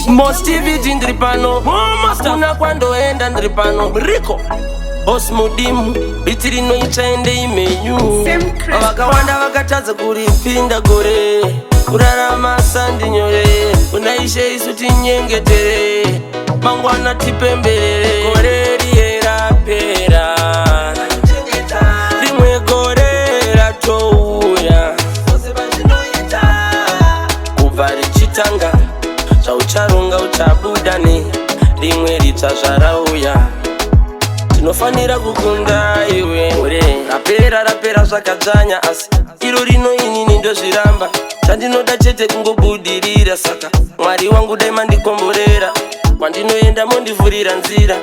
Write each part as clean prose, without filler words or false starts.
Most TV ndiri pano, kuna kwandoenda ndiri pano. Rico Boss Mudimu, biti rinoita ende imenyu. Vakawanda vakatadza kuripinda gore, kurarama sandi nyore. Unaishe isu tinyengetere, mangwana tipembere. Gore riera pera, rimwe gore ratouya. Kubva richitanga, zvaucharonga uchabudane, rimwe ritsva zvarauya. Tinofanira kukunda iwe rapera zvakadzanya, asi iro rino inini ndozviramba. Chandinoda chete kungobudirira, saka Mwari wangu dai mandikomborera. Kwandinoenda mondivhurira nzira,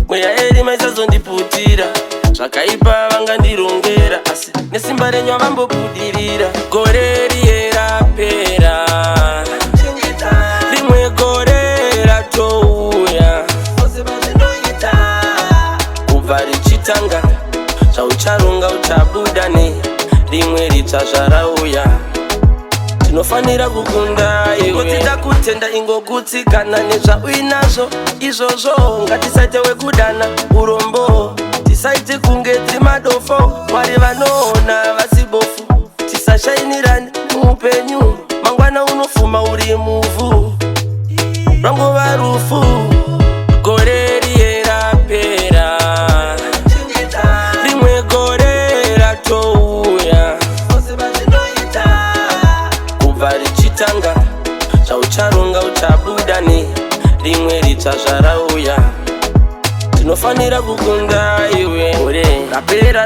mweya eri maisazondiputira. Zvakaipa vangandirongera, asi nesimba renyu havambobudirira. Gore rierapera, rimwe gore ratouya. Kubva richitanga, zvaucharonga uchabudane, rimwe ritsva zvarauya. Tinofanira kukunda iwe, kutida kutenda ingokutsikana nezvauinazvo izvozvo. Ngatisaite wekudana urombo, tisaite kunge timadofo. Mwari vanoona vasibofu, tisashainirani muupenyu. Mangwana unofuma uri muvhu, rangova rufu. Gore rierapera, rimwe gore ratouya. Kubva richitanga, zvaucharonga uchabudane, rimwe ritsva zvarauya. Tinofanira kukunda iwe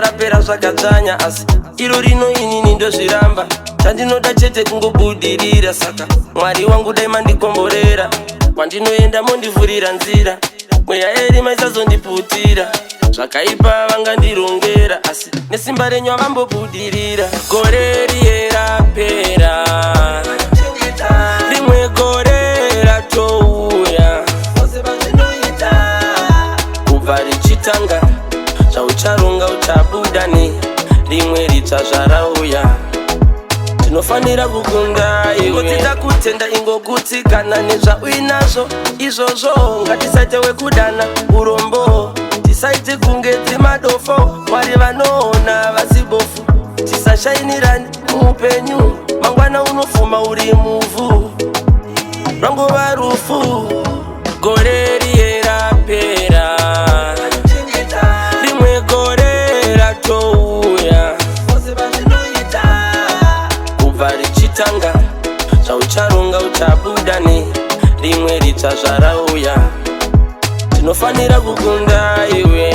rapera zvakadzanya, asi iro rino inini ndozviramba. Chandinoda chete kungobudirira, saka Mwari wangu dai mandikomborera. Kwandinoenda mondivhurira nzira, mweya eri maisazondiputira. Zvakaipa vangandirongera, asi nesimba renyu havambobudirira. Gore rierapera, rimwe gore ratouya. Kubva richitanga, zvaucharonga uchabudane, rimwe ritsva zvarauya. Tinofanira kukunda iwe, kutida kutenda ingokutsikana nezvauinazvo izvozvo. Ngatisaite wekudana urombo, tisaite kunge timadofo. Mwari vanoona vasibofu, tisashainirani muupenyu. Mangwana unofuma uri muvhu, rangova rufu. Gore rierapera, rimwe gore ratouya. Kubva richitanga, zvaucharonga uchabudane, rimwe ritsva zvarauya. Tinofanira kukunda iwe.